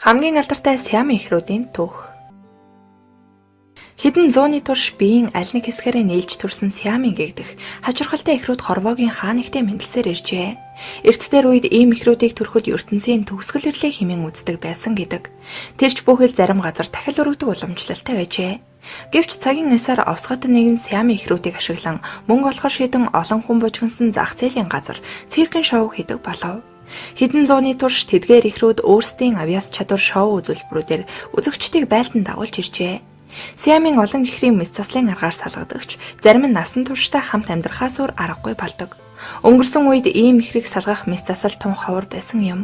Хамгийн алдартай Сиамын эхрүүдийн түүх. Хэдэн зууны турш биеийн аль нэг хэсгээрээ нийлж төрсэн Сиамын гэгдэх хачирхалтай эхрүүд Хорвоогийн хаан ихтэй мэндэлсээр иржээ. Эртдээр үед ийм эхрүүдийг төрөхөд ертөнцийн төгсгөл ирлээ хэмээн үздэг байсан гэдэг. Тэрч бүхэл зарим газар дахил өргөдөг уламжлалтай байжээ. Гэвч цагийн эсээр Овсгот нэгэн Сиамын эхрүүдийг ашиглан мөнгө олохор шийдэн олон хүн бужигнсан зах зээлийн газар циркэн шоу хийдэг болов. Хэдэн зууны турш тэдгээр эхрүүд өөрсдийн авьяас чадвар шоу үзүүлбэрүүдээр үзэгчдийг байлдан дагуулж иржээ. Сиамын олон эхрийн мэс заслын аргаар салгадагч зарим нь насан туршдаа хамт амьдрахаас өөр аргагүй болдог. Өнгөрсөн үед ийм эхрийг салгах мэс засал тун ховор байсан юм.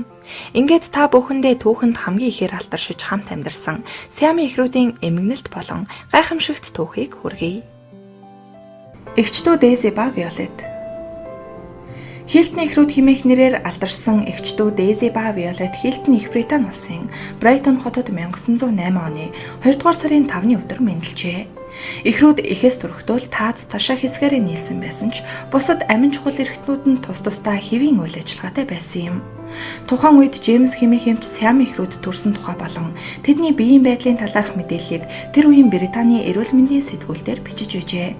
Ингээд та бүхэндээ түүхэнд хамгийн ихээр алдаршиж хамт амьдарсан Сиамын эхрүүдийн эмгэнэлт болон гайхамшигт түүхийг хүргэе. Эгчдүү Дейзи ба Виолет. Хилтны эхрүүд хэмээх нэрээр алдаршсан эгчдүү Дейзи ба Виолет Хилтны Их Британи улсын Брайтон хотод 1908 оны 2 дугаар сарын 5-ны өдөр мэндэлжээ. Эхрүүд эхээс төрөхдөө таац ташаа хэсгээрээ нийлсэн байсан ч бусад амин чухал эрхтнүүд нь тус тусдаа хэвийн үйл ажиллагаатай байсан юм. Тухайн үед Джеймс хэмээх эмч Сиамын эхрүүд төрсэн тухай болон тэдний биеийн байдлын талаарх мэдээллийг тэр үеийн Британий эрүүл мэндийн сэтгүүлдээр бичиж байжээ.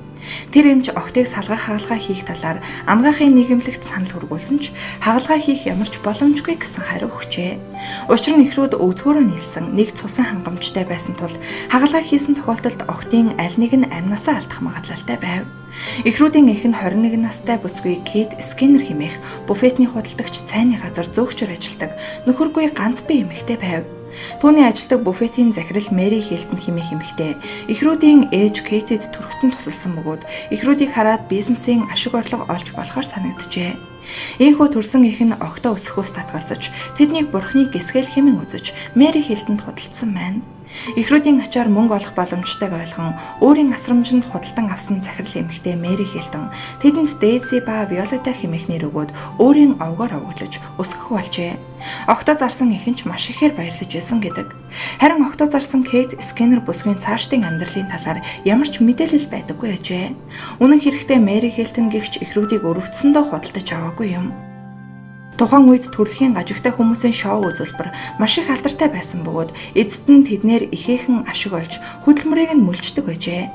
Тэр эмч огтыг салгах хагалгаа хийх талаар амгаахын нийгэмлэгт санал хүргүүлсэн ч хагалгаа хийх ямар ч боломжгүй гэсэн хариу өгчээ. Учир нь эхрүүд өвзгөөрөө нийлсэн нэг цусан хангамжтай байсан тул хагалгаа хийсэн тохиолдолд огтын аль нэг нь амнасаа алдах магадлалтай байв. Эхрүүдийн их нь 21 настай бүсгүй Кейт Скиннер хэмээх буфетны худалдагч цайны газар зөөгчөөр ажилладаг нөхөргүй ганц бие эмэгтэй байв. Түүний ажилдаг буфетийн захирал Мэри Хилтон хэмээх эмэгтэй эхрүүдийн ээж Кейтэд түрхтэн тусалсан бөгөөд эхрүүдийг хараад бизнесийн ашиг орлого олж болохоор санагджээ. Ийхүү төрсэн их нь огтоо өсөхөөс татгалзаж тэднийг бурхны гисгэл хэмээн үзэж Мэри Хилтонд худалдсан байна. Эхрүүдийн ачаар мөнгө олох боломжтойг ойлгон өөрийн асрамжинд худалдан авсан захирал эмэгтэй Мэри Хилтон тэдэнд Дейзи ба Виолета хэмээх нэр өгөөд өөрийн овгоор овоглож өсгөх болжээ. Огтоо зарсан ихэнч маш ихээр баярлаж байсан гэдэг. Харин огтоо зарсан Кейт Скиннер бүсгийн цаашдын амьдралын талаар ямар ч мэдээлэл байдаггүй ажээ. Үнэн хэрэгтээ Мэри Хилтон гихч эхрүүдийг өрөвдсөндөө худалдаж аваагүй юм. Тухайн үед төрөлхийн гажигтай хүмүүсийн шоу үзүүлбэр маш их алдартай байсан бөгөөд эцэст нь тэднэр ихээхэн ашиг олж хөдөлмөрийг нь мөлждөг байжээ.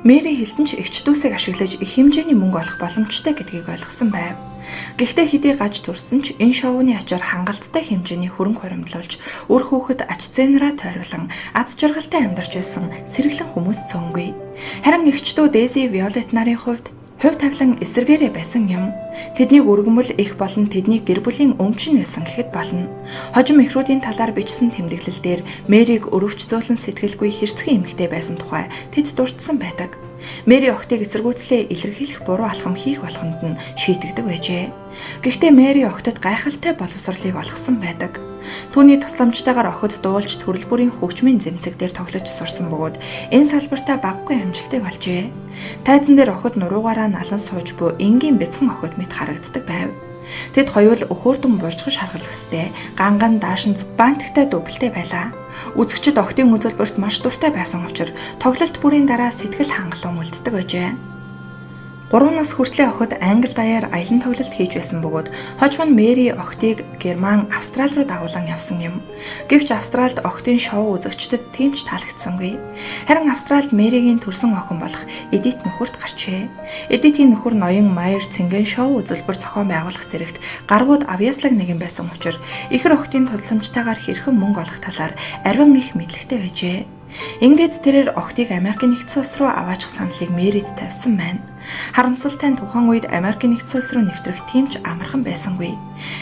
Мэри Хилтон ч эгчдүүсийг ашиглаж их хэмжээний мөнгө олох боломжтой гэдгийг ойлгосон байв. Гэхдээ хэдий гаж төрсөн ч энэ шоуны ачаар хангалттай хэмжээний хөрөнгө хуримтлуулж үр хүүхэд ач зээнараа тойруулан аз жаргалтай амьдарч байсан сэргэлэн хүмүүс цөөнгүй. Харин эгчдүү Дейзи Виолет нарын хувьд хувь тавилан эсэргээрээ байсан юм. Тэднийг өргөмөл их болон тэдний гэр бүлийн өмчин байсан гэхэд болно. Хожим эхрүүдийн талаар бичсэн тэмдэглэлдэр Мэрийг өрөвчзөөлөн сэтгэлгүй хэрцгий эмэгтэй байсан тухай тэд дурдсан байдаг. Мэри охтыг эсэргүүцлээ илэрхийлэх буруу алхам хийх болгонд нь шийтгдэг байжээ. Гэхдээ Мэри охтод гайхалтай боловсролыг олгосон байдаг. Түүний тусламжтайгаар охид дуулж төрөл бүрийн хөгжмийн зэмсэг дээр тоглож сурсан бөгөөд энэ салбартаа баггүй амжилтыг олжээ. Тайзан дээр охид нуруугаараа налан сууж буй энгийн бяцхан охид мэт харагддаг байв. Тэд хоёул өхөөртөн буржгаш харгалахстай ганган даашинз бантгтай дүүбэлтэй байлаа. Үзэгчид охтын үзүүлбэрт маш дуртай байсан учраас тоглолт бүрийн дараа сэтгэл хангалуун үлддэг байжээ. 3 нас хүртлээр охид англи даяар аялан тоглолт хийж байсан бөгөөд хожим нь Мэри охтыг Герман, Австрал руу дагуулan явсан юм. Гэвч Австралд охтын шоу үзэгчдэд тийм ч таалагдсангүй. Харин Австралд Мэригийн төрсөн охин болох Эдит нөхөрт гарчээ. Эдитийн нөхөр ноён Майер цэнгийн шоу үзүүлбэр зохион байгуулах зэрэгт гаргууд авьяаслаг нэгэн байсан учраас ихэр охтын тусламжтайгаар хэрхэн мөнгө олох талаар арвин их мэдлэгтэй байжээ. Ингээд тэрээр охтыг Америкийн нэгдсэн улс руу аваачих саналыг Мэрид тавьсан байна. Харамсалтай нь тухайн үед Америкийн нэгдсэн улс руу нэвтрэх тийм ч амархан байсангүй.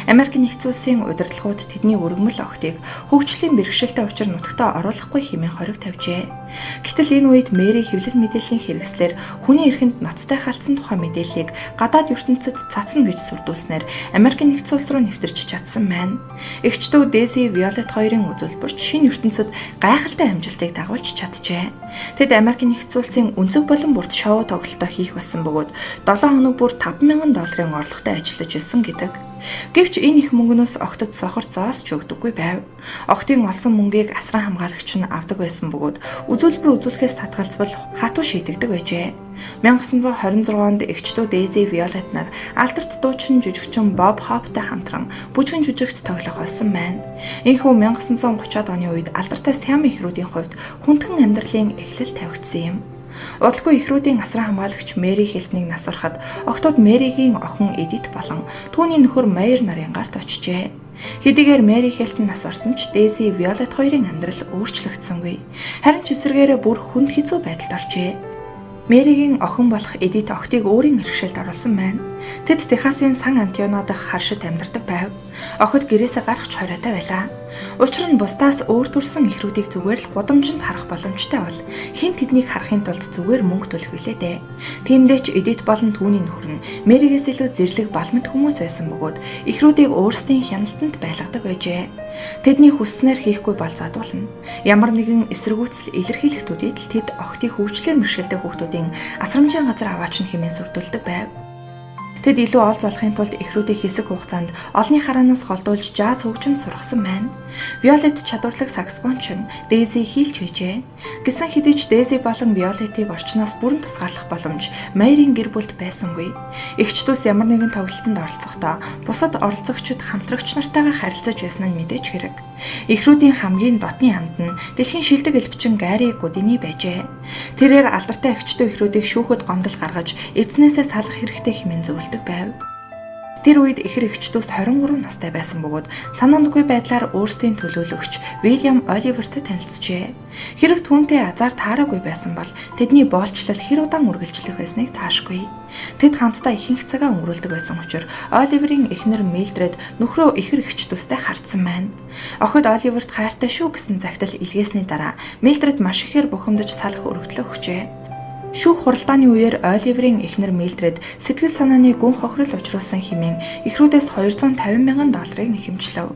Америкийн нэгдсэн улсын удирдлагууд тэдний өргөмөл охтыг хөгжлийн бэрхшээлтэй учир нутагтаа оруулахгүй хэмээн хориг тавьжээ. Гэтэл энэ үед Мэри хэвлэл мэдээллийн хэрэгслэр хүний эрхэнд ноцтой халдсан тухай мэдээллийг гадаад ертөнцид цацна гэж сүрдүүлснээр Америкийн нэгдсэн улс руу нэвтэрч чадсан байна. Эгчдүү Дейзи Виолет хоёрын үзүүлбэрч шинэ ертөнцид гайхалтай амжилтыг дагуулж чаджээ. Тэд Америкийн нэгдсэн улсын өнцөг болон бүрт шоу тоглолтоо хийх болсон бөгөөд 7 хоног бүр $5,000 орлоготой ажиллаж байсан гэдэг. Гэвч энэ их мөнгнөөс огтд сохор зоос ч өгдөггүй байв. Охтын олсон мөнгийг асран хамгаалагч нь авдаг байсан бөгөөд үзүүлбэр үзүүлэхээс татгалзвал хатуу шийдэгдэг байжээ. 1926 онд эгчдүү Дейзи Виолет нар алдарт дуучин жүжигчин Боб Хоптой хамтран бүжгэн жүжигт тоглох болсон байна. Энэхүү 1930-ад оны үед алдартай Сиам ихрүүдийн хувьд хүндхэн амьдралын эхлэл тавигдсан юм. Удалгүй ихрүүдийн асран хамгаалагч Мэри Хилтнийг нас барахад октод Мэригийн охин Эдит болон түүний нөхөр Майер нарын гарт очжээ. Хэдийгээр Мэри Хилтон нас барсан ч Дейзи Виолет хоёрын амьдрал өөрчлөгдсөнгүй. Харин ч эсрэгээр бүр хүнд хэцүү байдалд оржээ. Мэригийн охин болох Эдит охтыг өөрийн иргэшэлд оруулсан байна. Тэд Техасын Сан Антонио дахь харшид амьдардаг байв. Охид гэрээсээ гарах ч хоройтой байлаа. Учир нь бусдаас өөр төрсэн ихрүүдийг зүгээр л гудамжинд харах боломжтой бол хэн тэднийг харахын тулд зүгээр мөнгө төлөх билээ дээ. Тиймдээ ч Эдит болон түүний нөхөр нь Мэригээс илүү зэрлэг балмад хүмүүс байсан бөгөөд ихрүүдийг өөрсдийн хяналтанд байлгадаг байжээ. Тэдний хүсснээр хийхгүй бол задуулна. Ямар нэгэн эсэргүүцэл илэрхийлэх төдийд л тэд охтыг хөвчлэр мэршэлтэй хүүхдүүдийн асрамжийн газар аваач нь хэмээн сүрдүүлдэг байв. Тэд илүү ол золохын тулд ихрүүдийн хэсэг хугацаанд олонний хараанаас голдуулж жаз хөгжим сургасан байна. Виолет чадварлаг саксофончин Дейзи хийлж байжээ. Гэсэн хэдий ч Дейзи болон Виолетийг орчноос бүрэн тусгаарлах боломж Майрын гэр бүлд байсангүй. Эгчдүүс ямар нэгэн тоглолтод оролцохдоо бусад оролцогчид хамтрагч нартайгаа харилцаж байсан нь мэдээж хэрэг. Ихрүүдийн хамгийн дотны анд нь дэлхийн шилдэг элбчин Гари Гудини байжээ. Тэрээр алдартай эгчдүү ихрүүдийг шүүхэд гомдол гаргаж эзнээсээ салах хэрэгтэй хэмээн зөвлөдөг байв. Тэр үед ихэр эгчдүүс 23 настай байсан бөгөөд санаандгүй байдлаар өөрсдийн төлөөлөгч Вильям Оливертэй танилцжээ. Хэрв түүнтэй азар таараагүй байсан бол тэдний боолчлол хэр удаан үргэлжлэх байсныг таашгүй. Тэд хамтдаа ихэнх цагаа өнгөрүүлдэг байсан учраас Оливерийн эхнэр Милдред нөхрөө ихэр эгчдүүстэй хардсан байна. Охид Оливерт хайртай шүү гэсэн загтал илгээсний дараа Милдред маш ихээр бухимдаж салах өргөдлөө өгчээ. Шүүх хуралдааны үеэр Оливерийн эхнэр Милдред сэтгэл санааны гүн хохирол учруулсан хэмээн ихрүүдээс $250,000 нэхэмжлэв.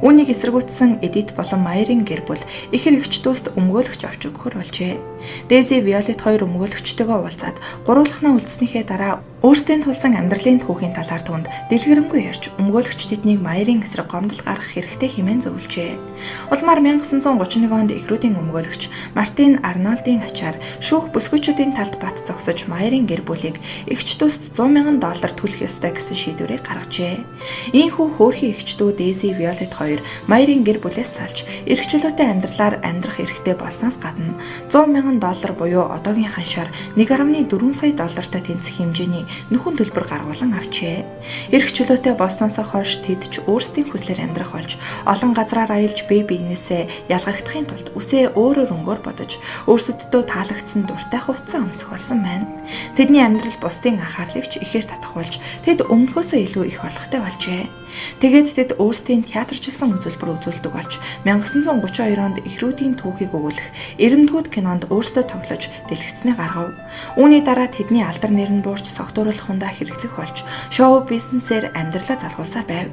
Үүнийг эсэргүүцсэн Эдит болон Майрын гэр бүл ихэр эгчдүүст өмгөөлөгч авч өгөхөр болжээ. Дейзи Виолет хоёр өмгөөлөгчтэйгээ уулзаад гуруулхнаа үлдснийхээ дараа өөрсдийн тулсан амьдралын түүхийн талаар түнд дэлгэрэнгүй ярьж өмгөөлөгч тэднийг Майрын эсрэг гомдол гаргах хэрэгтэй хэмээн зөвлөжээ. Улмаар 1931 онд ихрүүдийн өмгөөлөгч Мартин Арнольдын ачаар шүүх бүсгүйчүүдийн талд бат зогсож Майрын гэр бүлийг эгчдүүст $100,000 төлөх ёстой гэсэн шийдвэрийг гаргажээ. Ийхүү хөөрхий эгчдүү Дейзи Виолет хоёр Майрын гэр бүлээс салж эрх чөлөөтэй амьдралаар амьдрах эрхтэй болсноос гадна $100,000 буюу одоогийн ханшаар $1.4 сая тэнцэх хэмжээний нөхөн төлбөр гаргуулan авчээ. Эрх чөлөөтэй болсноос хойш тэд ч өөрсдийн хүслээр амьдрах болж олон газраар аялж бие биенээсээ ялгагдахын тулд үсээ өөрөөр өнгөөр бодож өөрсөддөө таалагдсан дуртай хувцас өмсөх болсон байна. Тэдний амьдрал бусдын анхаарлыг ч ихээр татахуулж тэд өмнөхөөсөө илүү их орлоготой болжээ. Тэгээд тэд өөрсдийн театрчилсан үзүүлбэр үзүүлдэг болж 1932 онд ихрүүдийн түүхийг өгүүлэх Эрэмдгүүд кинонд өөрсдөө тоглож дэлгэцнээ гаргав. Үүний дараа тэдний алдар нэр нь буурч согтууруулах хундаа хэрэглэх болж шоу бизнесээр амьдралаа залгуулсаар байв.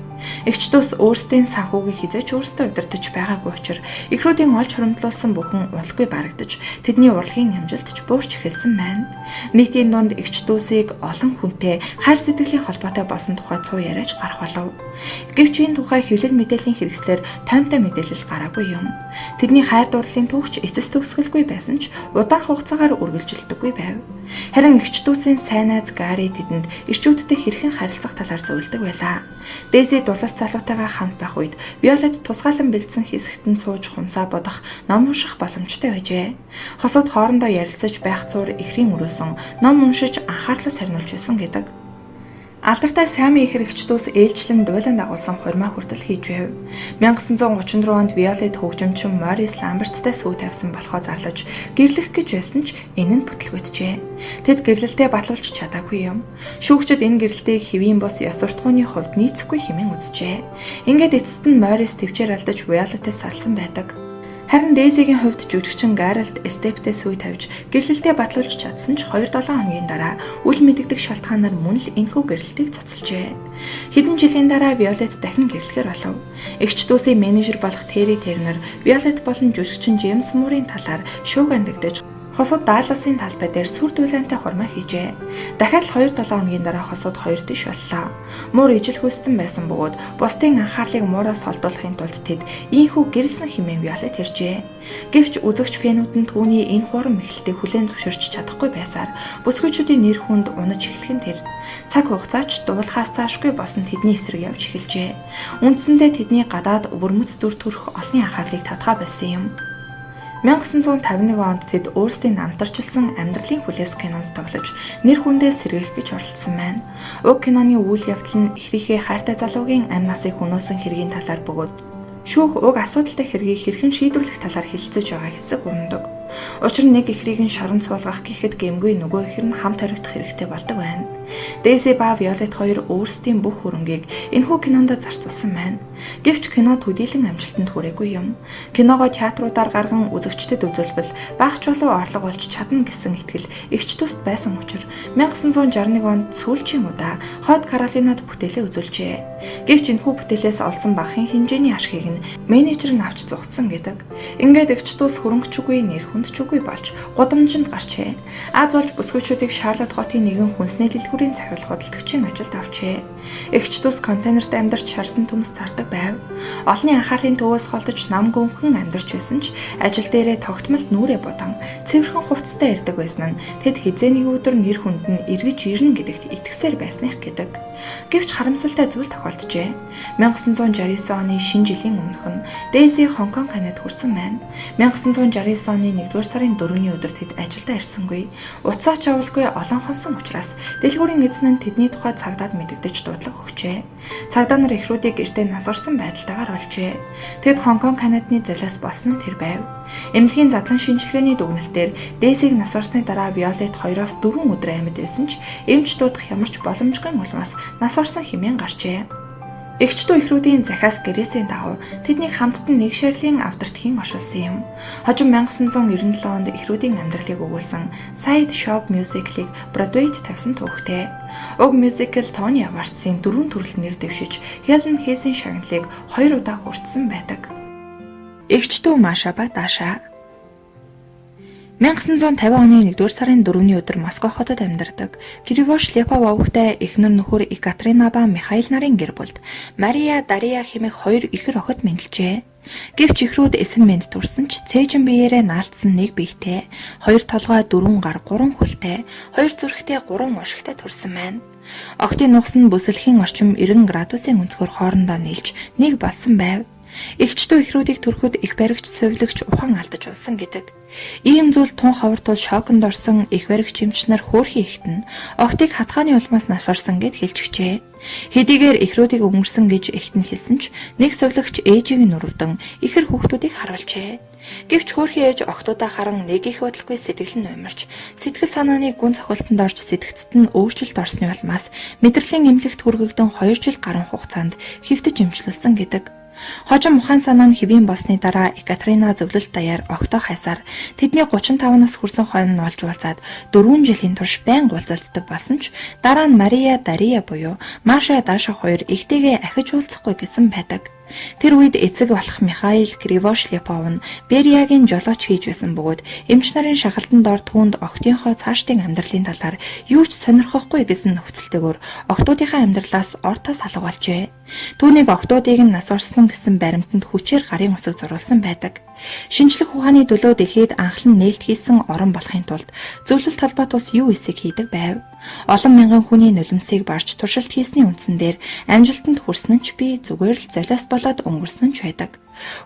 Эгчдүүс өөрсдийн санхүүгийн хизээч өөрсдөө удирдах байгаагүй учраас ихрүүдийн олж хуримтлуулсан бүхэн удалгүй барагдаж тэдний урлагийн амжилт ч буурч эхэлсэн байна. Нийтийн дунд эгчдүүсийг олон хүнтэй хайр сэтгэлийн холбоотой болсон тухай цуу яриач гарах болов. Гэвч энэ тухай хэвлэл мэдээллийн хэрэгслэр томтой мэдээлэл гараагүй юм. Тэдний хайр дурлалын түүхч эцэс төгсгөлгүй байсан ч удаан хугацаагаар үргэлжилдэггүй байв. Харин эгчдүүсийн сайн найз Гари тэдэнд ирчүүдтэй хэрхэн харилцах талаар зөвлөдөг байлаа. Дейзи дурлалт залуутайгаа хамт байх үед Виолет тусгаалan бэлдсэн хэсэгт нь сууж хумсаа бодох, ном унших боломжтой байжээ. Хосууд хоорондоо ярилцаж байх зуур ихрийн өрөөсөн ном уншиж анхаарлаа сарниулж байсан гэдэг. Алдартай Сами ихэр эгчдүүс ээлжлэн дуулан дагуулсан хурмаа хүртэл хийж байв. 1934 онд Виолет хөгжимчин Морис Ламберттай сүү тавьсан болохоо зарлаж гэрлэх гэж байсан ч энэ нь бүтлгүйтжээ. Тэд гэрлэлтэд батлуулж чадаагүй юм. Шүүгчид энэ гэрлэлтийг хэвийн бус ёс суртахууны хувьд нийцэхгүй хэмээн үзжээ. Ингээд эцэст нь Морис төвчээр алдаж Виолетээс салсан байдаг. Харин Дейзигийн хувьд жүжигчин Гарольд Эстептэй сүй тавьж гэрлэлтэд батлуулж чадсан ч 2-7 хоногийн дараа үл мэдэгдэх шалтгаанаар мөн л энэхүү гэрлэлтийг цуцалжээ. Хэдэн жилийн дараа Виолет дахин гэрлэхээр болов. Эгчдүүсийн менежер болох Терри Тернер Виолет болон жүжигчин Джеймс Мурийн талаар шууг андагдаж Хосууд Далласын талбай дээр сүр дүүлэнтэй хурмаа хийжээ. Дахиад л 2-7 хоногийн дараа хосууд 2 дэш боллоо. Муур ижил хүйстэн байсан бөгөөд бусдын анхаарлыг муураас холдуулахын тулд тэд ийхүү гэрэлсэн хэмээн Виолет иржээ. Гэвч үзэгч фэнүүд нь түүний энэ хурам эхлэлтийг хүлээн зөвшөөрч чадахгүй байсаар бүсгүйчүүдийн нэр хүнд унаж эхлэх нь тэр. Цаг хугацаач дуулахаас заашгүй болсон тэдний эсрэг явж эхэлжээ. Үндсэндээ тэдний гадаад өвөрмөц дүр төрх олонний анхаарлыг татгаа байсан юм. 1951 онд тэд өөрсдийн намтарчилсан амьдралын хүлээс кинонд тоглож нэр хүндээ сэргээх гэж оролцсон байна. Уг киноны үйл явдал нь эхрийнхээ хайртай залуугийн амь насыг хөнөөсөн хэргийн талаар бөгөөд шүүх уг асуудалтай хэргийг хэрхэн шийдвэрлэх талаар хэлэлцэж байгаа хэсэг ундаг. Учир нь нэг эхрийг нь шорон суулгах гэхэд гэмгүй нөгөө эхэр нь хамт хоригдох хэрэгтэй болдог байна. Дейзи ба Виолет хоёр өөрсдийн бүх хөрөнгийг энэхүү кинонд зарцуулсан байна. Гэвч кино төдийлөн амжилтанд хүрээгүй юм. Киногоо театруудаар гарган үзэгчдэд үзүүлбэл багч болов орлого олж чадна гэсэн итгэл эгч төст байсан учраас 1961 онд сүүлчийн удаа Хот Каролинад бүтээлээ үзүүлжээ. Гэвч энэхүү бүтээлээс олсон багахийн хэмжээний ашгийг нь менежер нь авч зугтсан гэдэг. Ингээд эгч төс хөрөнгөчгүй нэр хүндчгүй болж гудамжинд гарчээ. Аз болж бүсгүйчүүдийг Шарлотт хотын нэгэн хүнсний дэлгүүрийн захирал хөдөлгөгчийн ажилд авчээ. Эгч төс контейнерт амьдарч шарсан төмс зардаг байв. Олонний анхаарлын төвөөс холдож нам гүнхэн амьдарч байсан ч ажил дээрээ тогтмолд нүрэ будан цэвэрхэн хувцастай ирдэг байсан нь тэд хизээ нэг өдөр нэр хүнд нь эргэж ирнэ гэдэгт итгэсээр байсных гэдэг. Гэвч харамсалтай зүйл тохиолджээ. 1969 оны шинэ жилийн өмнөх нь Дейзи Хонконг Канад хүрсэн байна. 1969 оны 1-р сарын 4-ний өдөр тэд ажилдаа ирсэнгүй. Уцаач авалгүй олон хонсон учраас дэлгүүрийн эзэн нь тэдний тухай цагдаад мэдэгдэж дуудлага өгчээ. Цагдаа нар эхрүүдийг гэртээ насварсан байдалтайгаар олжээ. Тэд Хонконг Канадны золиос болсон нь тэр байв. Эмнэлгийн задлан шинжилгээний дүгнэлтээр Дейзиг насварсны дараа Виолет 2-4 өдөр амьд байсан ч эмч дуудах ямар ч боломжгүй улмаас насварсан хэмээн гарчээ. Эгчдүү эхрүүдийн захиас гэрээсээ дагуу тэднийг хамттан нэг ширлийн авдартхийн оршуулсан юм. Хожим 1997 онд эхрүүдийн амьдралыг өгүүлсэн Side Shop Musical-ыг Бродвейд тавьсан түүхтэй. Уг мюзикл Тони Авартсын 4 төрөл нэр дэвшиж Хелен Хейсийн шагналыг 2 удаа хүртсэн байдаг. Эгчдүү Маша ба Даша 1950 оны 1-р сарын 4-ний өдөр Москва хотод амьдардаг Кривош Лепововтай эхнэр нөхөр Екатерина ба Михаил нарын гэр бүлд Мария Дария хэмээх 2 ихэр охид мэндэлжээ. Гэвч эхрүүд эсэн мэнд төрсөн ч цээжин биеэрээ наалтсан нэг биетэй, 2 толгой 4 гар 3 хөлтэй, 2 зүрхтэй 3 уушигтай төрсөн байна. Охидын нугас нь бүсэлхийн орчим 90 градусын өнцгөр хоорондоо нийлж нэг болсон байв. Эгчдүү эхрүүдийг төрөхөд их баригч сувилагч ухаан алдаж унсан гэдэг. Ийм зүйл тун ховортол шоконд орсон их баригч эмч нар хөөрхий ихтэн охидыг хатгааны улмаас насварсан гэд хэлчихжээ. Хэдийгээр эхрүүдийг өнгөрсөн гэж ихтэн хэлсэн ч нэг сувилагч ээжийг нь өрөвдөн ихэр хүүхдүүдийг харуулжээ. Гэвч хөөрхий ээж охтуудаа харан нэг их бодлогүй сэтгэл нь уймарч сэтгэл санааны гүн цохилтонд орж сэтгцэд нь өөрчлөлт орсны улмаас мэдрэлийн эмнэлэгт хүргэгдэн 2 жил гаруй хугацаанд хэвтэж эмчлүүлсэн гэдэг. Хожим ухаан санаа нь хэвийн болсны дараа Екатерина зөвлөлт даяар огтоо хайсаар тэдний 35 нас хүрсэн хойно нь олж уулзаад 4 жилийн турш байнга уулзалддаг болсон ч дараа нь Мария Дария буюу Маша Даша хоёр ихтэйгээ ахиж уулзахгүй гэсэн байдаг. Тэр үед эцэг болох Михаил Кривош Лепов нь Бериягийн жолооч хийж байсан бөгөөд эмч нарын шахалтанд ор түүнд охидынхоо цаашдын амьдралын талаар юу ч сонирхохгүй гэсэн нөхцөлтэйгээр охидуудынхаа амьдралаас ортоос алга болжээ. Түүнийг охидуудыг нь нас орсон гэсэн баримтанд хүчээр гарын үсэг зурулсан байдаг. Шинжлэх ухааны төлөө дэлхийд анхлан нээлт хийсэн орон болохын тулд зөвлөлт талбайд бас юу эсэг хийдэг байв. Олон мянган хүний нулимсыг барж туршилт хийсний үндсэн дээр амжилтанд хүрсэн нь ч би зүгээр л золиос болоод өнгөрсөн ч байдаг.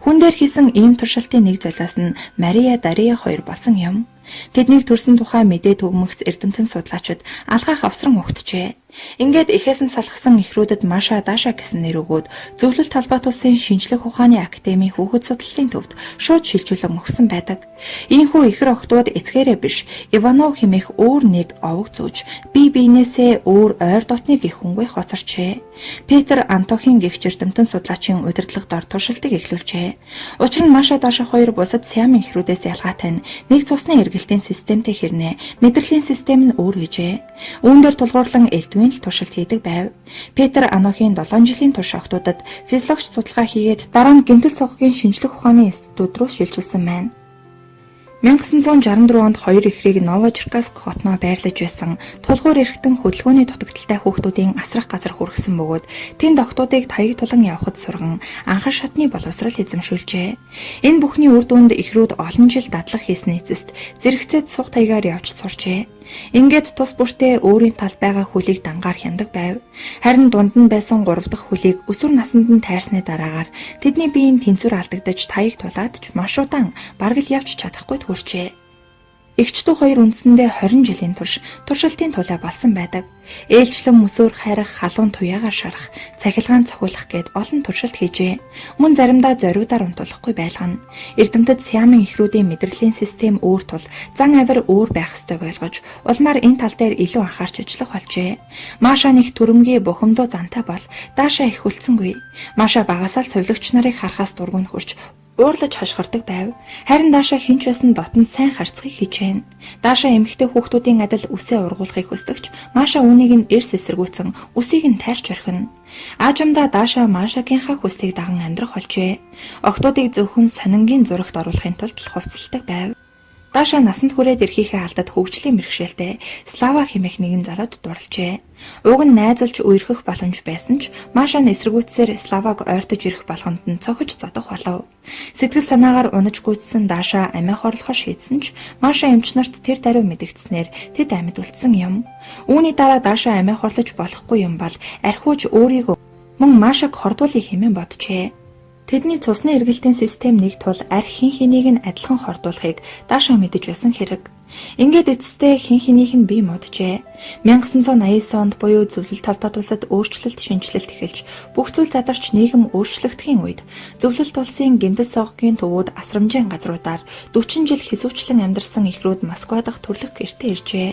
Хүн дээр хийсэн ийм туршилтын нэг золиос нь Мария Дария хоёр болсон юм. Тэднийг төрсөн тухай мэдээ төгмөгц эрдэмтэн судлаачид алгаах авсран өгчээ. Ингээд эхээс нь салхсан эхрүүдэд Маша Даша гэсэн нэр өгөөд зөвлөлт талбайт улсын шинжлэх ухааны академийн хүүхэд судлалын төвд шууд шилжүүлэн өгсөн байдаг. Ийхүү ихэр охтууд эцгээрээ биш Иванов хэмээх өөр нэг овог зүүж бие биенээсээ өөр ойр дотныг их хүнгүй хоцорчээ. Петр Антохин гэгч эрдэмтэн судлаачийн удирдлагад ор туршилтыг эхлүүлжээ. Учир нь Маша Даша хоёр бусад Сиамын эхрүүдээс ялгаатай нь нэг цусны эргэлтийн системтэй хэрнээ мэдрэлийн систем нь өөр гэжээ. Үүн дээр тулгуурлан элдвийн туршилт хийдэг байв. Петр Анохин 7 жилийн турш охтуудад физиологч судалгаа хийгээд дараа нь гэмтэл цоггийн шинжлэх ухааны институт руу шилжүүлсэн байна. 1964 онд хоёр эхрийг Новочеркасск хотноо байрлаж байсан тулгуур эрхтэн хөдөлгөөний дутагдaltaй хүүхдүүдийн асрах газар хүргэсэн бөгөөд тэнд охтуудыг таяг тулан явахад сурган анхан шатны боловсрал эзэмшүүлжээ. Энэ бүхний үр дүнд эхрүүд олон жил дадлаг хийсний эцэст зэрэгцээд сух таягаар явж сурчээ. Ингээд тус бүртээ өөрийн талд байгаа хөлийг дангаар хяндаг байв. Харин дунд нь байсан 3 дахь хөлийг өсвөр наснд нь тайрсны дараагаар тэдний биеийн тэнцвэр алдагдаж таяг тулаад ч маш удаан бараг л явж чадахгүй хүрчээ. Эгчдүү хоёр үндсэндээ 20 жилийн турш туршилтын тулаа болсон байдаг. Ээлжлэн мөсөөр хайрах, халуун туяагаар шарах, цахилгаан цохиулах гээд олон туршилт хийжээ. Мөн заримдаа зориудаар унтуулахгүй байлгана. Эрдэмтэд Сиамын эхрүүдийн мэдрэлийн систем өөр тул зан авир өөр байх ёстойг ойлгож, улмаар энэ тал дээр илүү анхаарч ажиллах болжээ. Маша нэг төрөмгийн бухимдуу зантай бол даашаа их хүлцэнгүй. Маша багасаал цовлогч нарыг харахаас дургүй хурч уурлаж хошгордог байв. Харин Даша хинч байсан дотн сайн харцахыг хичээнэ. Даша эмэгтэй хүүхдүүдийн адил үсээ ургуулахыг хүсдэгч Маша үүнийг нь эрс эсэргүүцэн үсийг нь тайрч орхино. Аажмдаа Даша Машагийнхаа хүслийг даган амьдрах болжээ. Охтуудыг зөвхөн сонингийн зурагт оруулахын тулд хувцалдаг байв. Даша насанд хүрээд ирэхийнхээ алдад хөгжлийн мэргэшээлтэй Слава хэмээх нэгэн залууд дурлжээ. Уг нь найзалж үерхэх боломж байсан ч Маша эсэргүүцсээр Славаг ойртож ирэх болгонд нь цохиж зодох болов. Сэтгэл санаагаар унаж гүйцсэн Даша амиа хорлохоо шийдсэн ч Маша эмч нарт тэр даруй мэдэгдснээр тэд амьд үлдсэн юм. Үүний дараа Даша амиа хорлож болохгүй юм бол архиуж өөрийгөө мөн Машаг хордуулъя хэмээн боджээ. Тэдний цусны эргэлтийн систем нэг тул архи хин хэнийг нь адилхан хордуулахыг Даша мэдэж байсан хэрэг. Ингээд эцэстээ хин хэнийг нь бие моджээ. 1989 онд буюу зөвлөлт холбоот улсад өөрчлөлт шинжилэлт эхэлж бүх зүйл задарч нийгэм өөрчлөгдөхийн үед зөвлөлт улсын гэмтэл соггийн төвүүд асрамжийн газруудаар 40 жил хэсүүчлэн амьдарсан эхрүүд Москва дахь төрлөх гэртээ иржээ.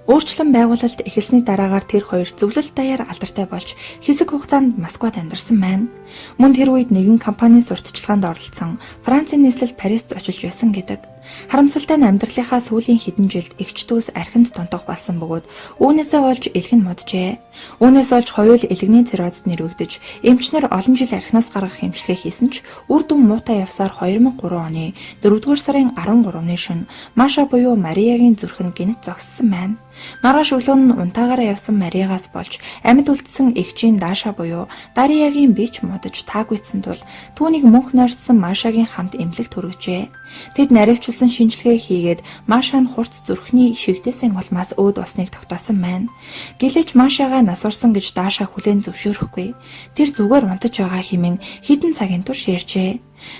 Өөрчлөн байгуулалт эхэлсний дараагаар тэр хоёр зөвлөлт даяар алдартай болж хэсэг хугацаанд Москвад амьдарсан байна. Мөн тэр үед нэгэн компанийн сурталчилгаанд оролцсон Францын нийслэлд Парист очилж байсан гэдэг. Харамсалтай нь амьдралынхаа сүүлийн хэдэн жилд эгчдүүс архинд тонтох болсон бөгөөд үүнээсээ болж элхэн моджээ. Үүнээс болж хоёул элэгний циррозд нэрвэгдэж, эмчнэр олон жил архинаас гаргах эмчилгээ хийсэн ч үр дүн муутай явсаар 2003 оны 4-р сарын 13-ны шөнө Маша буюу Мариягийн зүрх нь гинэт зогссон байна. Маргааш өглөө нь унтаагаараа явсан Мариягаас болж амьд үлдсэн эгчийн Даша буюу Дариягийн бич модож таагүйдсэн тул түүнийг мөнх нойрсон Машагийн хамт эмнэлэгт хүргэжээ. Тэд наривчлсан шинжилгээ хийгээд Маша нь хурц зүрхний шигдээсийн улмаас өөд болсныг тогтоосон байна. Гэлээч Машагаа нас орсон гэж Даша хүлээн зөвшөөрөхгүй. Тэр зүгээр унтаж байгаа хэмээн хэдэн цагийн турш ярьжээ.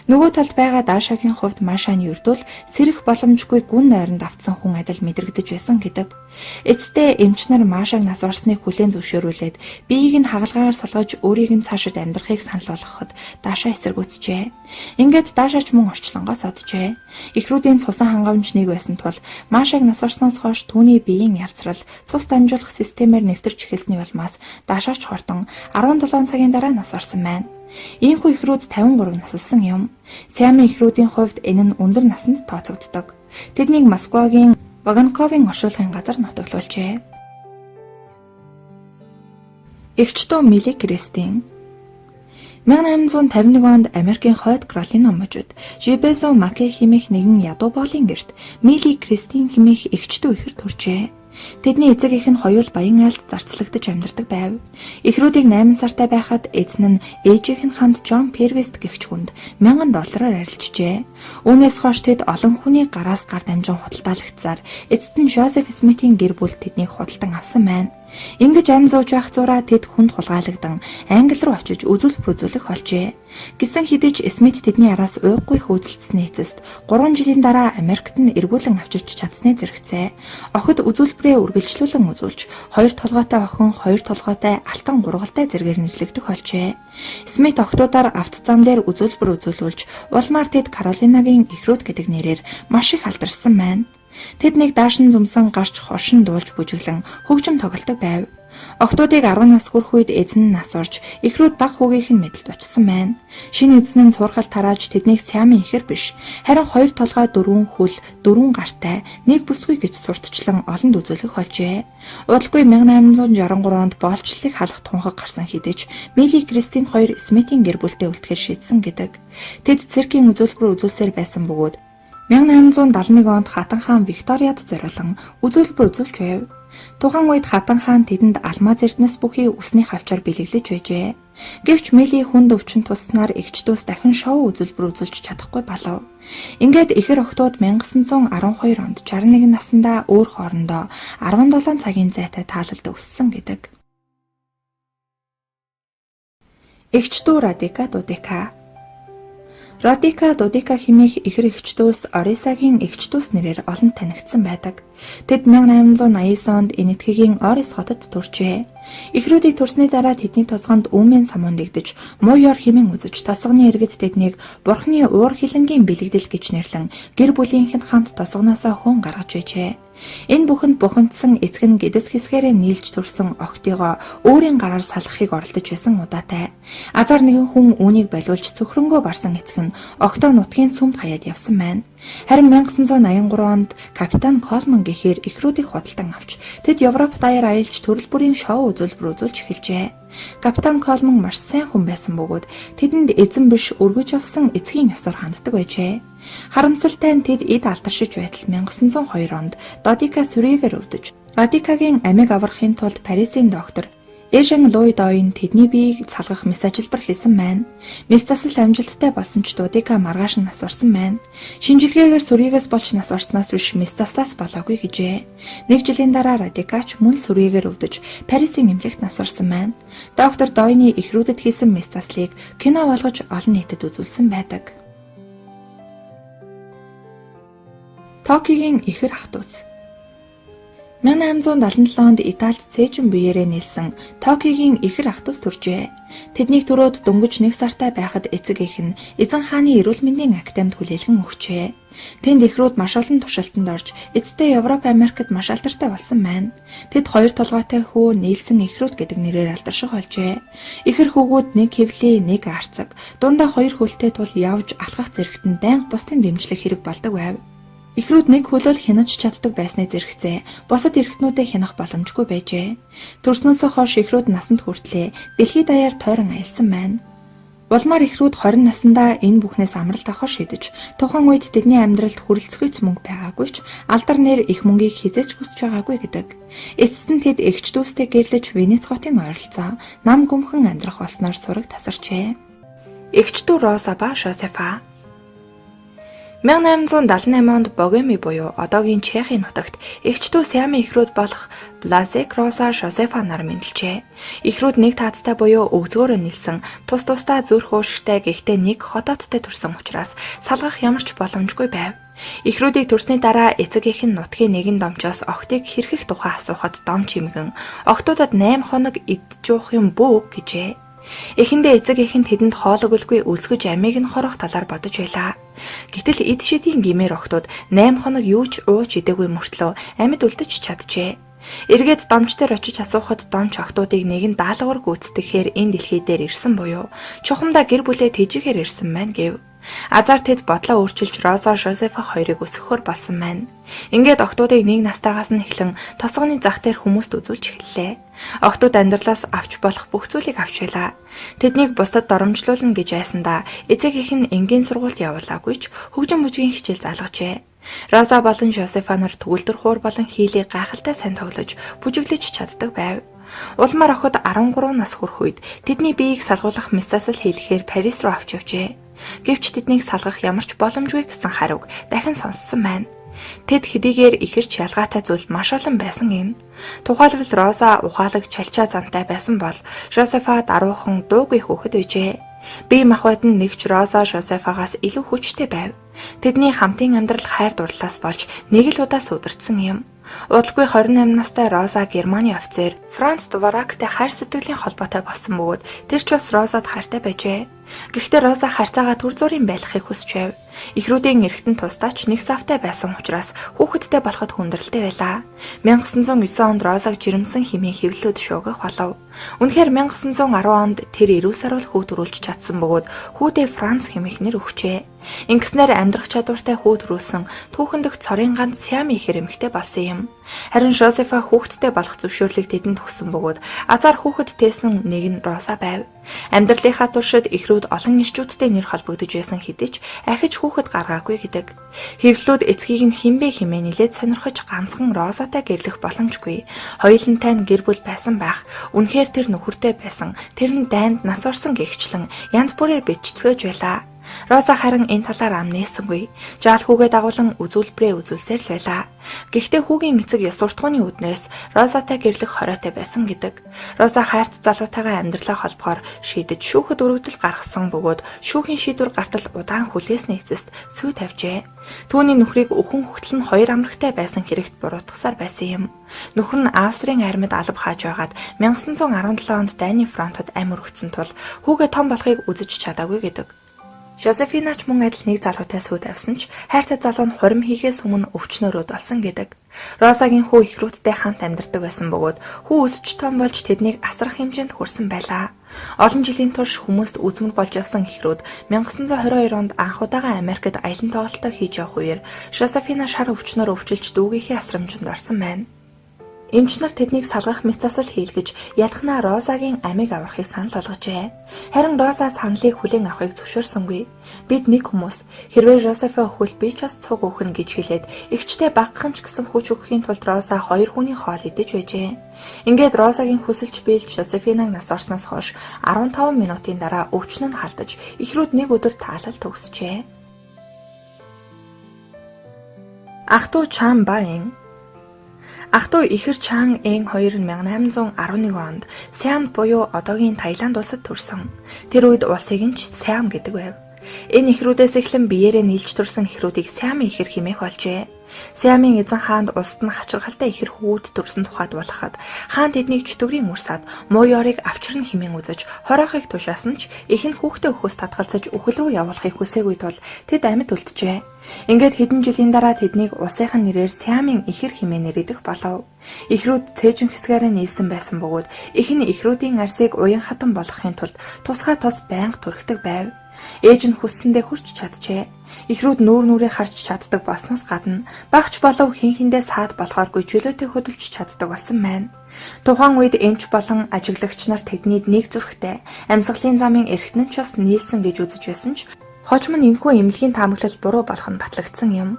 Нөгөө талд байгаа Дашагийн хувьд Машаны өрдөл сэрэх боломжгүй гүн нойронд автсан хүн адил мэдрэгдэж байсан гэдэг. Эцэстээ эмч нар Машаг нас орсныг хүлээн зөвшөөрүүлээд биеийг нь хагалгаагаар салгаж өөрийг нь цаашид амьдрахыг санал болгоход Даша эсэргүүцжээ. Ингээд Дашач мөн орчлонгоос оджээ. Эхрүүдийн цусан хангамж нэг байсан тул Машаг нас орсноос хойш түүний биеийн ялцрал цус дамжуулах системээр нэвтэрч эхэлсний улмаас Дашач хортон 17 цагийн дараа нас орсон байна. Ийхүү эхрүүд 53 насалсан юм. Сиамын эхрүүдийн хувьд энэ нь өндөр насанд тооцогддог. Тэднийг Москвагийн Ваганковын оршуулгын газар нутаглуулжээ. Эгчдүү Мили Кристин 1851 онд Америкийн Хойд Каролина мужид Жибезо Маке хэмээх нэгэн ядуу боолын гэрт Мили Кристин хэмээх эгчдүү эхэр төржээ. Тэдний эцэг эх нь хоёул баян айлд зарцлагдаж амьдардаг байв. Эхрүүдийг 8 сартай байхад эзэн нь ээжийнх нь хамт Джон Первист гэгч хүнд $1000 арилжжээ. Үүнээс хойш тэд олон хүний гараас гар дамжин худалдаалагдсаар эцэст нь Жозеф Смитийн гэр бүл тэднийг худалдан авсан байна. Ингэж ам зууж байх зураа тэд хүнд хулгайлагдан Англи руу очиж үзүүлбэр үзүүлэх болжээ. Гэсэн хэдий ч Смит тэдний араас уйггүй хөөцөлдсөний эцэст 3 жилийн дараа Америкт нь эргүүлэн авчирч чадсны зэрэгцээ. Охид үзүүлбэрээ үргэлжлүүлэн үзүүлж, 2 толгойтой охин 2 толгойтой алтан гургалтай зэргээр нэрлэгдэх болжээ. Смит охтуудаар авто зам дээр үзүүлбэр үзүүлүүлж, улмаар тэд Каролинагийн эхрүүд гэдэг нэрээр маш их алдарсан байна. Тэд нэг даашин зумсан гарч хошин дуулж бүжиглэн хөгжим тоглодог байв. Охтуудыг 10 нас хүрэх үед эзэн нь нас орж, эхрүүд баг хүүгийнх нь мэдлд очсон байна. Шинэ эзэн нь сургал тарааж тэднийг Сиамын ихэр биш, харин 2 толгой 4 хөл, 4 гартай, нэг бүсгүй гэж сурталчлан олонд үзүүлэх болжээ. Удалгүй 1863 онд боолчлыг халах тунхаг гарсан хэдий ч Мили Кристин хоёр Смитийн гэр бүлтэй үлдэхээр шийдсэн гэдэг. Тэд циркийн үзүүлбэр үзүүлсээр байсан бөгөөд 1871 онд Хатан хаан Викториад зориулан үзүүлбэр үзүүлж байв. Тухайн үед Хатан хаан тэдэнд алмаз эрдэнэс бүхий үсний хавчаар бэлэглэж байжээ. Гэвч Мели хүнд өвчин туснаар эгчдүүс дахин шоу үзүүлбэр үзүүлж чадахгүй болов. Ингээд ихэр охтууд 1912 онд 61 наснда өөр хоорондоо 17 цагийн зайтай таалалд өссөн гэдэг. Эгчдүү Радика Дудика. Радика Дудика хэмээх ихэр эгчдүүс Орисагийн эгчдүүс нэрээр олон танигдсан байдаг. Тэд 1889 онд Энэтхэгийн Орис хотод төржээ. Ихрүүдийг төрсний дараа тэдний тосгонд үүмэн самуун дэгдэж, мууёр хэмээн үзэж, тосгоны иргэд тэднийг Бурхны уур хилэнгийн бэлэгдэл гэж нэрлэн, гэр бүлийнхэнд хамт тосгоноосоо хүн гаргаж байжээ. Энэ бүхэнд бухимдсан эцэг нь гэдэс хэсгээрээ нийлж төрсэн охтыгоо өөрийн гараар салгахыг оролдож байсан удаатай. Азар нэгэн хүн үүнийг балиулж цөхрөнгөө барсан эцэг нь октоо нутгийн сүмд хаяад явсан байна. Харин 1983 онд капитан Колман гэхээр ихрүүдийг худалдан авч тэд Европ даяар аялж төрөл бүрийн шоу үзүүлбэр үзүүлж эхэлжээ. Капитан Колман маш сайн хүн байсан бөгөөд тэдэнд эзэн биш өргөж авсан эцгийн ёсоор ханддаг байжээ. Харамсалтай нь тэд эд алдаршиж байтал 1902 онд Додика сүрээгээр өвдөж, Радикагийн амийг аврахын тулд Парисын доктор Эжен Лойдоин тэдний биеийг салгах мис ажилбар хийсэн байна. Мис засал амжилттай болсон ч Додика маргааш нь нас орсон байна. Шинжилгээгээр сүрийгээс болж нас орсноос биш мис заслаас болоогүй гэжээ. Нэг жилийн дараа Радикач мөн сүрийгээр өвдөж Парисын эмнэлэгт нас орсон байна. Доктор Дойны ихрүүдэд хийсэн мис заслыг кино болгож олон нийтэд үзүүлсэн байдаг. Токиогийн ихэр ах дүүс. 1877 онд Италид цээжин биеэрээ нэлсэн Токиогийн ихэр ах дүүс төржээ. Тэднийг төрөөд дөнгөж нэг сартай байхад эцэг эх нь эзэн хааны эрүүл мэндийн академид хүлээлгэн өгчээ. Тэнд ихрүүд маш олон туршилтанд орж эцэстээ Европ Америкт маш алдартай болсон байна. Тэд хоёр толгойтой хүү нээлсэн ихрүүд гэдэг нэрээр алдарших болжээ. Ихэр хүүгүүд нэг хэвлээ, нэг арцаг, дундаа хоёр хөлтэй тул явж алхах зэрэгт нь байнга бусдын дэмжлэг хэрэг болдог байв. Ихрүүд нэг хөлөөл хянаж чаддаг байсны зэрэгцээ бусад эрхтнүүдэд хянах боломжгүй байжээ. Төрснөөсөө хойш ихрүүд насанд хүртлээ дэлхийд даяар тойрон аялсан байна. Улмаар ихрүүд 20 наснда энэ бүхнээс амралт авахар шийдэж, тухайн үед тэдний амьдралд хүрэлцэхүйц мөнгө байгаагүй ч алдар нэр их мөнгийг хизээч хүсэж байгаагүй гэдэг. Эцэст нь тэд эгч дүүстэй гэрлэж Венец хотын ойролцоо нам гүмхэн амьдрах болсноор сураг тасарчээ. Эгч дүү Роза ба Жозефа 1878 онд Богеми буюу одоогийн Чехийн нутагт эгчдүү Сиамын ихрүүд болох Блазек, Роза, Жозефа нар мэндэлжээ. Ихрүүд нэг таацтай буюу өвзгөөрөө нэлсэн, тус тусдаа зүрх уушигтай гэхдээ нэг хотоодтой төрсэн учраас салгах ямар ч боломжгүй байв. Ихрүүдийг төрсний дараа эцэг эх нь нутгийн нэгэн домчоос охтыг хэрхэх тухай асуухад дом чимгэн охтуудад 8 хоног идчих юм бүү гэжээ. Эхэндээ эцэг эх нь тэдэнд хоол өгөлгүй үлсгэж амийг нь хорох талаар бодож байлаа. Гэтэл эд шидийн гимээр охтууд 8 хоног юу ч ууж идээгүй мөртлөө амьд үлдэж чаджээ. Эргээд домч дээр очиж асуухад домч охтуудыг нэгэн даалгавар гүйцэтгэхээр энэ дэлхий дээр ирсэн буюу чухамдаа гэр бүлээ тэжихээр ирсэн байна гэв. Азар тэд бодлоо өөрчилж Роза, Жозефа хоёрыг өсгөхөр болсон байна. Ингээд охтуудыг нэг настайгаас нь эхлэн тосгоны зах дээр хүмүүст үзүүлж эхэллээ. Охтууд амьдралаас авч болох бүх зүйлийг авч байлаа. Тэднийг бусдад доромжлуулна гэж айсандаа эцэг эх нь энгийн сургуульд явуулаагүй ч хөгжим бүжгийн хичээл заалгажээ. Роза болон Жозефа нар төгөлдөр хуур болон хийлийг гайхалтай сайн тоглож, бүжиглэж чаддаг байв. Улмаар охид 13 нас хүрэх үед тэдний биеийг салгуулах мессасл хийлэхээр Парис руу авч явжээ. Гэвч тэднийг салгах ямар ч боломжгүй гэсэн хариуг дахин сонссон байна. Тэд хэдийгээр ихэрч ялгаатай зүйл маш олон байсан гин. Тухайлбал Роза ухаалаг чалчаа зантай байсан бол Жозефа даруухан дуугүй хүүхэд байжээ. Бие махбод нь нэгч Роза Жозефагаас илүү хүчтэй байв. Тэдний хамтын амьдрал хайр дурлалаас болж нэг л удаа сүдэрсэн юм. Удалгүй 28 настай Роза Германы офицер Франц Дворактай хайр сэтгэлийн холбоотой болсон бөгөөд тэр ч бас Розад хайртай байжээ. Гэхдээ Роза харьцаагаа төр зүрийн байлгахыг хүсч байв. Ихрүүдийн эргэтэн тусдаач нэг савтай байсан учраас хүүхэдтэй болоход хүндрэлтэй байлаа. 1909 онд Розаг жирэмсэн хэмээн хэвлэлүүд шуугих болов. Үнэхээр 1910 онд тэр 90 саруул хүү төрүүлж чадсан бөгөөд хүүдээ Франц хэмээх нэр өгчээ. Ингэснээр амьдрах чадвартай хүү төрүүлсэн түүхэндх цорын ганц Сиами ихэр эмэгтэй болсон юм. Харин Жозефа хүүхэдтэй болох зөвшөөрлийг тэдэнд өгсөн бөгөөд азар хүүхэд тээсэн нэг нь Роза байв. Амьдралынхаа туршид эхрүүд олон ирчүүдтэй нэр холбогдож байсан хэдий ч ахиж хүүхэд гаргаагүй гэдэг. Хэвлэлүүд эцгийг нь хинбэ хэмээн нилээд сонирхож ганцхан Розатай гэрлэх боломжгүй. Хоёулантай нь гэр бүл байсан байх. Үнэхээр тэр нөхөртэй байсан. Тэр нь дайнд нас орсон гэгчлэн янз бүрээр бичцгэж байлаа. Роза харин энэ талаар ам нээсэнгүй. Жаал хүүгээ дагуулan үзүүлбэрээ үзүүлсээр л байлаа. Гэхдээ хүүгийн эцэг ёс суртахууны үднээс Розатай гэрлэх хоройтой байсан гэдэг. Роза хайрт залуутайгаа амьдралаа холбохоор шийдэж шүүхэд өргөдөл гаргасан бөгөөд шүүхийн шийдвэр гартал удаан хүлээсний эцэст сүй тавьжээ. Түүний нөхрийг өхөн хөхтөл нь хоёр амрагтай байсан хэрэгт буруутгасаар байсан юм. Нөхөр нь Австрийн армид алба хааж байгаад 1917 онд Дайны фронтод амь өргөцсөн тул хүүгээ том болохыг үзэж чадаагүй гэдэг. Жозефинач мөн адил нэг залуутай сүй тавьсан ч хайртай залуу нь хурим хийхээс өмнө өвчнөөрөөд болсон гэдэг. Розагийн хүү ихрүүдтэй хамт амьдардаг байсан бөгөөд хүү өсч том болж тэднийг асрах хэмжээнд хүрсэн байлаа. Олон жилийн турш хүмүүст үзмэр болж явсан ихрүүд 1922 онд анх удаага Америкт аялан тоглолтоо хийж явах үеэр Жозефина шар өвчнөөр өвчилж дүүгийнхээ асрамжинд орсон байна. Эмч нар тэднийг салгах мэт засал хийлгэж ядахнаа Розагийн амийг аврахыг санал болгожээ. Харин Роза саналыг хүлээн авахыг зөвшөөрсөнгүй. Бид нэг хүмүүс хэрвээ Жозефа өхвөл би ч бас цуг өөхнө гэж хэлээд эгчтэй багхан ч гэсэн хүч өгөхийн тулд Роза хоёр хүний хоол идэж байжээ. Ингээд Розагийн хүсэлж биелж Жозефинаг нас орсноос хойш 15 минутын дараа өвчин нь халдаж ихрүүд нэг өдөр таалал төгсжээ. Ах トゥ Чан Баин Ах トゥ ихэр Чан Эн 2 нь 1811 онд Сиам буюу одоогийн Таиланд улсад төрсөн. Тэр үед улсыг нь Сиам гэдэг байв. Энэ ихрүүдээс эхлэн биеэрээ нийлж төрсэн ихрүүдийг Сиамын ихэр хэмээх болжээ. Сиамын эзэн хаанд улсад нь хачиргалтай ихэр хүүд төрсэн тухайд болоход хаан тэднийг чөтгөрийн үрсад муу ёрыг авчирна хэмээн үзэж хоройхыг тушаасан ч ихэнх хүүхдээ өхөөс татгалзаж үхэл рүү явуулахыг хүсээгүй тул тэд амьд үлджээ. Ингээд хэдэн жилийн дараа тэднийг улсынхан нэрээр Сиамын ихэр хэмээн нэрийдэх болов. Ихрүүд цээжин хэсгээрээ нийлсэн байсан бөгөөд их нь ихрүүдийн арсыг уян хатан болгохын тулд тусгай тус байнга түрхдэг байв. Ээж нь хүссэндээ хүрч чаджээ. Ихрүүд нүрээ харж чаддаг болсноос гадна багч болов хинхэндээ саад болохооргүй чөлөөтэй хөдөлж чаддаг болсон байна. Тухайн үед эмч болон ажиглагч нар тэднийг нэг зүрхтэй амьсгалын замын эрхтэн ч бас нийлсэн гэж үзэж байсан ч хожим нь энэхүү эмнэлгийн таамаглал буруу болох нь батлагдсан юм.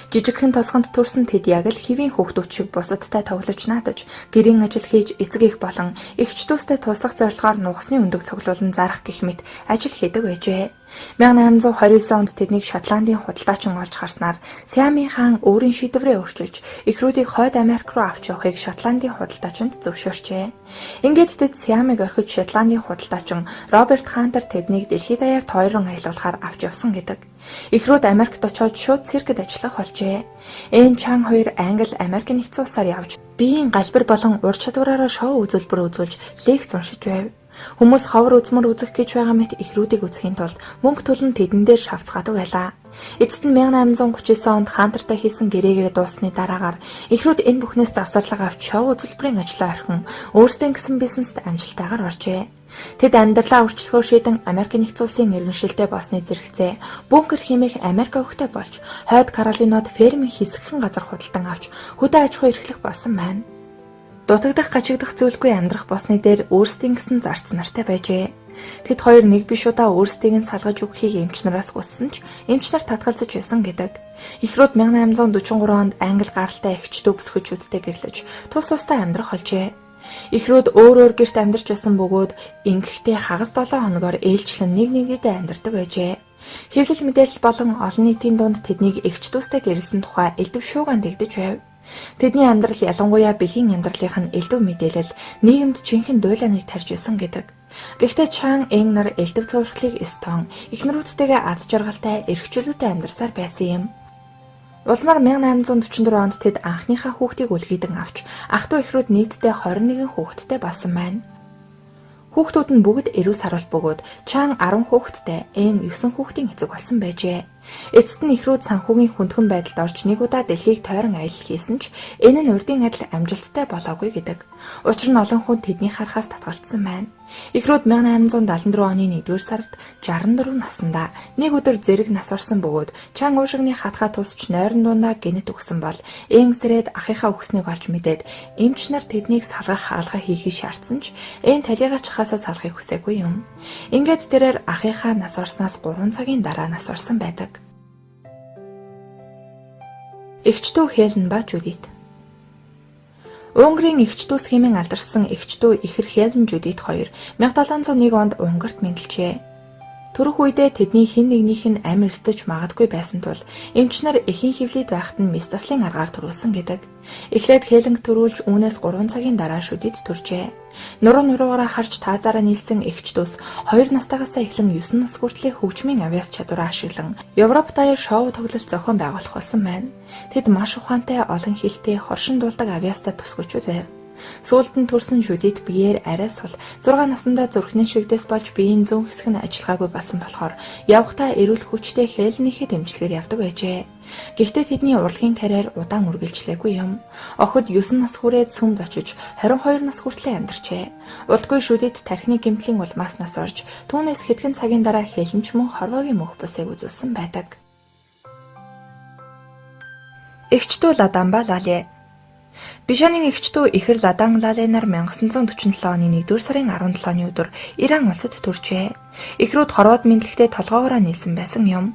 Жижигхэн тосгонд төрсэн тэд яг л хэвийн хүүхдүүд шиг бусадтай тоглож наадаж, гэрийн ажил хийж эцэг их болон эгчдүүстэй туслах зорилгоор нугасны өндөг цуглуулан зарах гэх мэт ажил хийдэг байжээ. 1829 онд тэднийг Шотландын худалдаачин олж харснаар Сиамын хаан өөрийн шийдвэрээ өөрчилж ихрүүдийг Хойд Америк руу авч явахыг Шотландын худалдаачинд зөвшөөрчээ. Ингээд тэд Сиамыг орхиж Шотландын худалдаачин Роберт Хантер тэднийг дэлхийд даяарт хоёрон аялуулахаар авч явсан гэдэг. Ихрүүд Америкт очоод шууд циркэд ажиллах болжээ. Эн Чан 2 Англи Америк нэгдсэн улсаар явж биеийн галбир болон ур чадвараараа шоу үзүүлбэр үзүүлж лекц уншиж байв. Хүмүүс ховор үзмэр үзэх гэж байгаа мэт ихрүүдийг үзэхийн тулд мөнгө төлн тэдэн дээр шавцгаадаг байлаа. Эцэст нь 1839 онд Хантертай хийсэн гэрээгээр дуусны дараагаар ихрүүд энэ бүхнээс завсарлага авч шоу үзүүлбэрийн ажлаа орхин өөрсдийн гэсэн бизнест амжилттайгаар оржээ. Тэд амьдралаа өөрчлөхөөр шийдэн Америк нэгдсэн улсын иргэншилтэй болсны зэрэгцээ бункер хэмээх Америк өвгтэй болж Хойд Каролинод фермийн хэсэгхэн газар худалдан авч хөдөө аж ахуй эрхлэх болсон байна. Дутагдах гачигдах зүйлгүй амьдрах болсны дээр өөрсдийн гэсэн зарц нартай байжээ. Тэд хоёр нэг биш удаа өөрсдийг нь салгаж өгөхийг эмч нараас хүссэн ч эмч нар татгалзаж байсан гэдэг. Ихрүүд 1843 онд англи гаралтай эгчдүү бүсгүүчүүдтэй гэрлэж тус тустай амьдрах болжээ. Ихрүүд өөр гэрт амьдарч байсан бөгөөд ингэхдээ хагас 7 хоногоор ээлжлэн нэг нэгэдээ амьдардаг байжээ. Хэвлэл мэдээлэл болон олон нийтийн дунд тэднийг эгчдүүстэй гэрэлсэн тухай элдв шууган дэгдэж байв. Тэдний амьдрал ялангуяа бэлгийн амьдралынх нь элдв мэдээлэл нийгэмд жинхэнэ дуйлааныг тарьж байсан гэдэг. Гэхдээ Чан Эн нар элдв зурхлыг Эстон эхнэрүүдтэйгээ аз жаргалтай эрхчлөөтэй амьдарсаар байсан юм. Улмаар 1844 онд тэд анхныхаа хүүхдийг үлгийдэн авч ах トゥ ихрүүд нийтдээ 21 хүүхэдтэй болсон байна. Хүүхдүүд нь бүгд эрүү саруул бөгөөд Чан 10 хүүхэдтэй, Эн 9 хүүхдийн эцэг болсон байжээ. Эцэст нь ихрүүд санхүүгийн хүндхэн байдалд орж нэг удаа дэлхийг тойрон аялал хийсэн ч энэ нь урдын адил амжилттай болоогүй гэдэг. Учир нь олон хүн тэднийг харахаас татгалцсан байна. Ихрүүд 1874 оны 1-р сард 64 наснда нэг өдөр зэрэг нас орсон бөгөөд чан уушигны хатгаа тусч нойрон дундаа гинэт өгсөн бол эн сэрээд ахыхаа өгснэг олж мэдээд эмч нар тэднийг салгах хаалга хийхийг шаардсан ч эн талигаа чахаасаа салахыг хүсээгүй юм. Ингээд тэрээр ахыхаа нас орсноос 3 цагийн дараа нас орсон байдаг. Эгчдүү Хелен ба Жудит. Унгарын эгчдүү схемийн алдарсан эгчдүү ихэр Хелен Жудит хоёр 1701 онд Унгарт мэндэлжээ. Төрөх үедээ тэдний хэн нэгнийх нь амь эрсдэж магадгүй байсан тул эмч нар эхийн хөвлөд байхад нь Мистаслын аргаар төрүүлсэн гэдэг. Эхлээд Хелен төрүүлж үүнээс 3 цагийн дараа Жудит төржээ. Нуруугаараа харж таазаараа нийлсэн эгчдүүс 2 настайгаас эхлэн 9 нас хүртлийн хөгжмийн авьяас чадвараа ашиглан Европ даяар шоу тоглолт зохион байгуулах болсон байна. Тэд маш ухаантай, олон хэлтэй, хоршин дуулдаг авьяастай бүсгүүчүүд байв. Сүүлд нь төрсэн Жудит биеэр арай сул 6 наснда зүрхний шигдээс болж биеийн зүүн хэсэг нь ажиллагаагүй басан болохоор явхдаа эрүүл хүчтэй Хеленийхээ дэмжлэгээр явдаг байжээ. Гэхдээ тэдний урлагийн карьер удаан үргэлжлээгүй юм. Охид 9 нас хүрээд сүмд очиж 22 нас хүртлээр амьдарчээ. Урдгүй Жудит тархины гэмтлийн улмаас нас орж түүнээс хэдхэн цагийн дараа Хелен ч мөн хорвоогийн мөнх бусыг үзүүлсэн байдаг. Эгчдүү Ладан ба Лале. Бишанын эгчдүү ихэр Ладан Лале нар 1947 оны 1-р сарын 17-ны өдөр Иран улсад төржээ. Ихрүүд хорвоод мэдлэгтээ толгоогоороо нийлсэн байсан юм.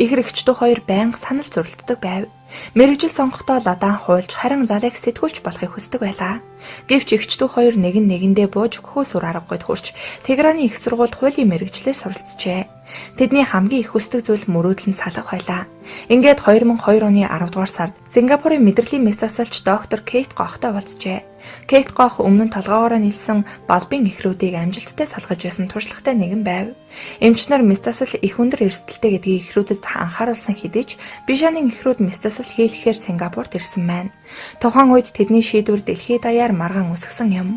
Ихэр эгчдүү хоёр байнга санал зөрөлддөг байв. Мэргэжил сонгохдоо Ладан хуульч харин Лалег сэтгүүлч болохыг хүсдэг байлаа. Гэвч эгчдүү хоёр нэг нь нэгэндээ бууж өгөхөөс үр аргагүйд хүрч Тегераны их сургуульд хуулийн мэргэжлээр суралцжээ. Тэдний хамгийн их хүсдэг зүйл мөрөөдөл нь салах байлаа. Ингээд 2002 оны 10 дугаар сард Сингапурын мэдрэлийн мессасалч доктор Кейт Гохтой уулзжээ. Кейт Гох өмнө нь толгоогоороо нийлсэн балбын ихрүүдийг амжилттай салгаж байсан туршлагатай нэгэн байв. Эмч нар мессасал их өндөр эрсдэлтэй гэдгийг ихрүүдэд анхааруулсан хэдий ч Бишанын ихрүүд мессасал хийлгэхээр Сингапурт ирсэн байна. Тухайн үед тэдний шийдвэр дэлхийд даяар маргаан үсгсэн юм.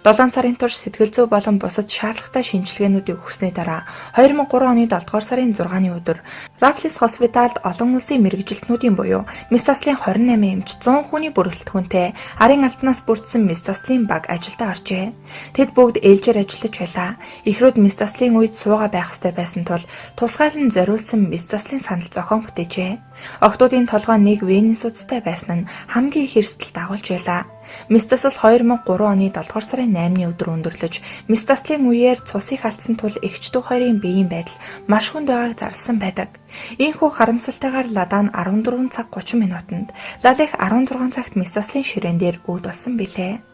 7 сарын турш сэтгэл зүй болон бусад шаардлагатай шинжилгээнүүдийг өгснээ дараа 2003 оны 7 дугаар сарын 6-ны өдөр Рафлис хоспиталд олон улсын мэргэжилтнүүдийн буюу Мессаслын 28 эмч 100 хүний бүрэлдэхүүнтэй арын алтнаас бүрдсэн Мессаслын баг ажилдаа оржээ. Тэд бүгд ээлжээр ажиллаж байлаа. Ихрүүд Мессаслын үед суугаа байх ёстой байсан тул тусгайлан зориулсан Мессаслын санал зохион бүтээжээ. Охтуудын толгой нэг Венес судастай байсан нь хамгийн их эрсдэлд агуулж байлаа. Мессасл 2003 оны 7 дугаар сарын 8-ны өдөр өндөрлөж, Мессаслын үеэр цусыг алдсан тул эгчдүү хоёрын биеийн байдал маш хүнд байгааг зарласан байдаг. Ийхүү харамсалтайгаар Ладан 14 цаг 30 минутанд, Лалех 16 цагт Мессаслын ширээн дээр үүд болсон билээ.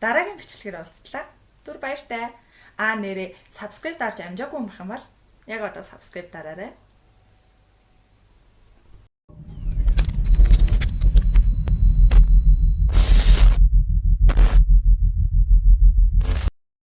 Дараагийн бичлэгээр уулзлаа. Түр баяртай. Нэрээ subscribe дарж амжаагүй юм байх юм бол яг одоо subscribe дараарай.